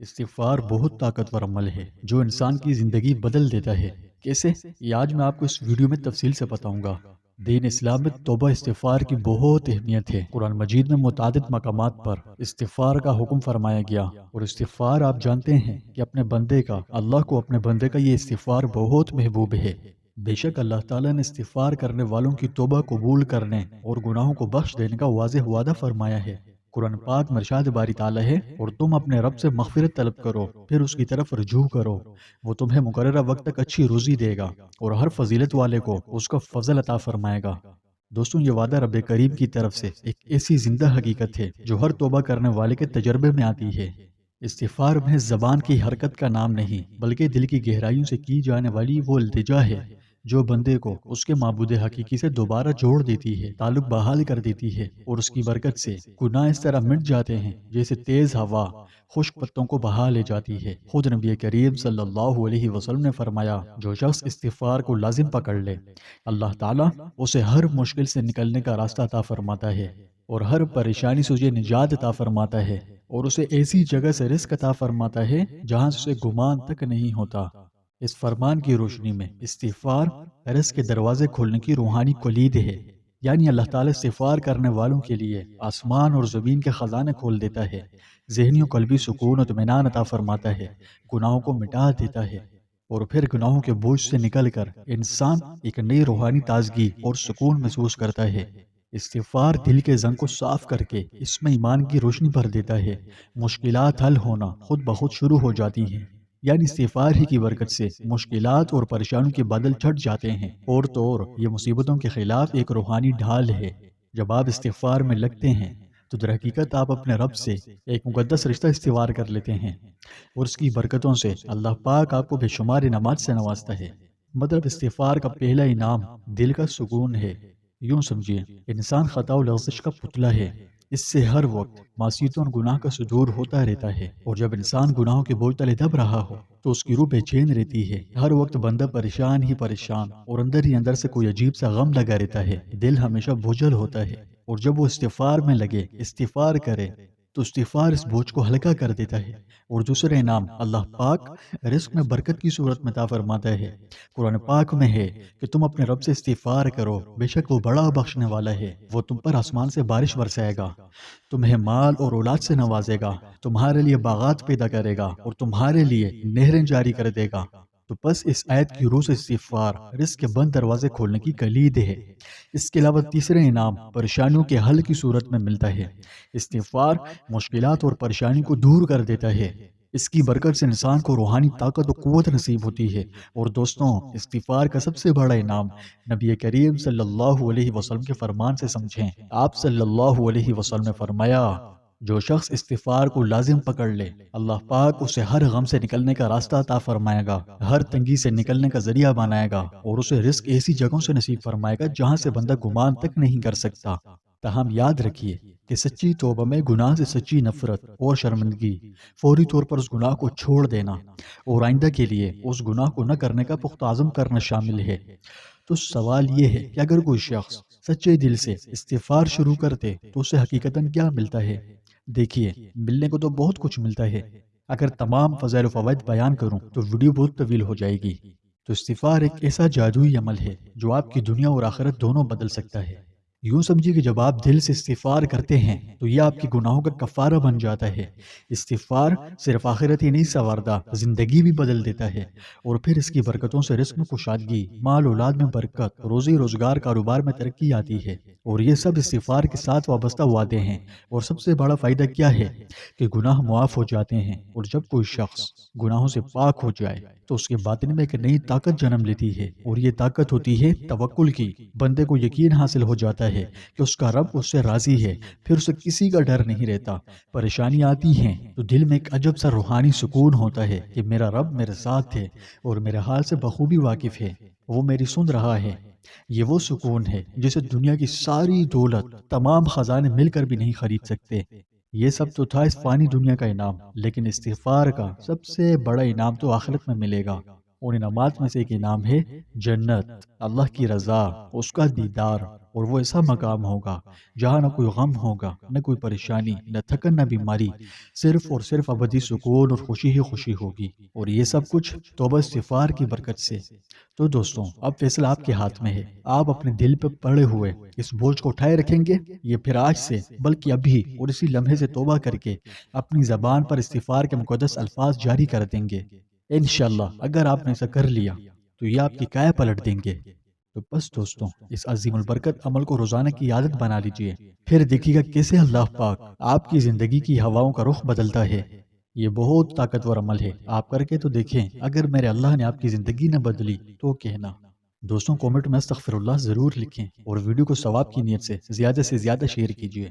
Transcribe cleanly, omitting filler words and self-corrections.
استغفار بہت طاقتور عمل ہے جو انسان کی زندگی بدل دیتا ہے۔ کیسے؟ یہ آج میں آپ کو اس ویڈیو میں تفصیل سے بتاؤں گا۔ دین اسلام میں توبہ استغفار کی بہت اہمیت ہے۔ قرآن مجید میں متعدد مقامات پر استغفار کا حکم فرمایا گیا، اور استغفار آپ جانتے ہیں کہ اللہ کو اپنے بندے کا یہ استغفار بہت محبوب ہے۔ بے شک اللہ تعالیٰ نے استغفار کرنے والوں کی توبہ قبول کرنے اور گناہوں کو بخش دینے کا واضح وعدہ فرمایا ہے۔ قرآن پاک میں ارشاد باری تعالیٰ ہے، اور تم اپنے رب سے مغفرت طلب کرو، پھر اس کی طرف رجوع کرو، وہ تمہیں مقررہ وقت تک اچھی روزی دے گا اور ہر فضیلت والے کو اس کا فضل عطا فرمائے گا۔ دوستوں، یہ وعدہ رب کریم کی طرف سے ایک ایسی زندہ حقیقت ہے جو ہر توبہ کرنے والے کے تجربے میں آتی ہے۔ استغفار محض زبان کی حرکت کا نام نہیں، بلکہ دل کی گہرائیوں سے کی جانے والی وہ التجا ہے جو بندے کو اس کے معبود حقیقی سے دوبارہ جوڑ دیتی ہے، تعلق بحال کر دیتی ہے، اور اس کی برکت سے گناہ اس طرح مٹ جاتے ہیں جیسے تیز ہوا خشک پتوں کو بہا لے جاتی ہے۔ خود نبی کریم صلی اللہ علیہ وسلم نے فرمایا، جو شخص استغفار کو لازم پکڑ لے، اللہ تعالیٰ اسے ہر مشکل سے نکلنے کا راستہ عطا فرماتا ہے، اور ہر پریشانی سے اسے نجات عطا فرماتا ہے، اور اسے ایسی جگہ سے رزق عطا فرماتا ہے جہاں سے اسے گمان تک نہیں ہوتا۔ اس فرمان کی روشنی میں استغفار رزق کے دروازے کھولنے کی روحانی کلید ہے، یعنی اللہ تعالیٰ استغفار کرنے والوں کے لیے آسمان اور زمین کے خزانے کھول دیتا ہے، ذہنی و قلبی سکون و اطمینان عطا فرماتا ہے، گناہوں کو مٹا دیتا ہے، اور پھر گناہوں کے بوجھ سے نکل کر انسان ایک نئی روحانی تازگی اور سکون محسوس کرتا ہے۔ استغفار دل کے زنگ کو صاف کر کے اس میں ایمان کی روشنی بھر دیتا ہے، مشکلات حل ہونا خود بخود شروع ہو جاتی ہیں، یعنی استغفار ہی کی برکت سے مشکلات اور پریشانیوں کے بادل چھٹ جاتے ہیں، اور تو اور یہ مصیبتوں کے خلاف ایک روحانی ڈھال ہے۔ جب آپ استغفار میں لگتے ہیں تو در حقیقت آپ اپنے رب سے ایک مقدس رشتہ استوار کر لیتے ہیں، اور اس کی برکتوں سے اللہ پاک آپ کو بے شمار انعامات سے نوازتا ہے۔ مطلب استغفار کا پہلا انعام دل کا سکون ہے۔ یوں سمجھیے، انسان خطا و لغزش کا پتلا ہے، اس سے ہر وقت معصیتوں اور گناہ کا صدور ہوتا رہتا ہے، اور جب انسان گناہوں کے بوجھ تلے دب رہا ہو تو اس کی روح بے چین رہتی ہے، ہر وقت بندہ پریشان ہی پریشان، اور اندر ہی اندر سے کوئی عجیب سا غم لگا رہتا ہے، دل ہمیشہ بوجھل ہوتا ہے۔ اور جب وہ استغفار میں لگے، استغفار کرے، تو استغفار اس بوجھ کو ہلکا کر دیتا ہے۔ اور دوسرا انعام اللہ پاک رزق میں برکت کی صورت میں عطا فرماتا ہے۔ قرآن پاک میں ہے کہ تم اپنے رب سے استغفار کرو، بے شک وہ بڑا بخشنے والا ہے، وہ تم پر آسمان سے بارش برسائے گا، تمہیں مال اور اولاد سے نوازے گا، تمہارے لیے باغات پیدا کرے گا، اور تمہارے لیے نہریں جاری کر دے گا۔ تو بس اس آیت کی روح سے استغفار رزق کے بند دروازے کھولنے کی کلید ہے۔ اس کے علاوہ تیسرا انعام پریشانیوں کے حل کی صورت میں ملتا ہے۔ استغفار مشکلات اور پریشانی کو دور کر دیتا ہے، اس کی برکت سے انسان کو روحانی طاقت و قوت نصیب ہوتی ہے۔ اور دوستوں، استغفار کا سب سے بڑا انعام نبی کریم صلی اللہ علیہ وسلم کے فرمان سے سمجھیں۔ آپ صلی اللہ علیہ وسلم نے فرمایا، جو شخص استغفار کو لازم پکڑ لے، اللہ پاک اسے ہر غم سے نکلنے کا راستہ عطا فرمائے گا، ہر تنگی سے نکلنے کا ذریعہ بنائے گا، اور اسے رزق ایسی جگہوں سے نصیب فرمائے گا جہاں سے بندہ گمان تک نہیں کر سکتا۔ تاہم یاد رکھیے کہ سچی توبہ میں گناہ سے سچی نفرت اور شرمندگی، فوری طور پر اس گناہ کو چھوڑ دینا، اور آئندہ کے لیے اس گناہ کو نہ کرنے کا پختہ عزم کرنا شامل ہے۔ تو سوال یہ ہے کہ اگر کوئی شخص سچے دل سے استغفار شروع کرتے تو اسے حقیقتاً کیا ملتا ہے؟ دیکھیے، ملنے کو تو بہت کچھ ملتا ہے۔ اگر تمام فضائل و فوائد بیان کروں تو ویڈیو بہت طویل ہو جائے گی۔ تو استغفار ایک ایسا جادوئی عمل ہے جو آپ کی دنیا اور آخرت دونوں بدل سکتا ہے۔ یوں سمجھیے کہ جب آپ دل سے استغفار کرتے ہیں تو یہ آپ کے گناہوں کا کفارہ بن جاتا ہے۔ استغفار صرف آخرت ہی نہیں سنوارتا، زندگی بھی بدل دیتا ہے، اور پھر اس کی برکتوں سے رزق میں کشادگی، مال اولاد میں برکت، روزی روزگار کاروبار میں ترقی آتی ہے، اور یہ سب استغفار کے ساتھ وابستہ وعدے ہیں۔ اور سب سے بڑا فائدہ کیا ہے کہ گناہ معاف ہو جاتے ہیں، اور جب کوئی شخص گناہوں سے پاک ہو جائے تو اس کے باطن میں ایک نئی طاقت جنم لیتی ہے، اور یہ طاقت ہوتی ہے توکل کی۔ بندے کو یقین حاصل ہو جاتا ہے کہ اس کا رب اس سے راضی ہے، پھر اسے کسی کا ڈر نہیں رہتا۔ پریشانی آتی ہیں تو دل میں ایک عجب سا روحانی سکون ہوتا ہے کہ میرا رب میرے ساتھ ہے اور میرے حال سے بخوبی واقف ہے، وہ میری سن رہا ہے۔ یہ وہ سکون ہے جسے دنیا کی ساری دولت، تمام خزانے مل کر بھی نہیں خرید سکتے۔ یہ سب تو تھا اس فانی دنیا کا انعام، لیکن استغفار کا سب سے بڑا انعام تو آخرت میں ملے گا۔ اور انعامات میں سے ایک انعام ہے جنت، اللہ کی رضا، اس کا دیدار، اور وہ ایسا مقام ہوگا جہاں نہ کوئی غم ہوگا، نہ کوئی پریشانی، نہ تھکن، نہ بیماری، صرف اور صرف ابدی سکون اور خوشی ہی خوشی ہوگی، اور یہ سب کچھ توبہ استغفار کی برکت سے۔ تو دوستوں، اب فیصلہ آپ کے ہاتھ میں ہے، آپ اپنے دل پہ پڑے ہوئے اس بوجھ کو اٹھائے رکھیں گے، یہ پھر آج سے بلکہ ابھی اور اسی لمحے سے توبہ کر کے اپنی زبان پر استغفار کے مقدس الفاظ جاری کر دیں گے۔ انشاءاللہ اگر آپ نے ایسا کر لیا تو یہ آپ کی کایا پلٹ دیں گے۔ تو بس دوستوں، اس عظیم البرکت عمل کو روزانہ کی عادت بنا لیجئے، پھر دیکھیے گا کیسے اللہ پاک آپ کی زندگی کی ہواؤں کا رخ بدلتا ہے۔ یہ بہت طاقتور عمل ہے، آپ کر کے تو دیکھیں، اگر میرے اللہ نے آپ کی زندگی نہ بدلی تو کہنا۔ دوستوں، کومنٹ میں استغفر اللہ ضرور لکھیں اور ویڈیو کو ثواب کی نیت سے زیادہ شیئر کیجیے۔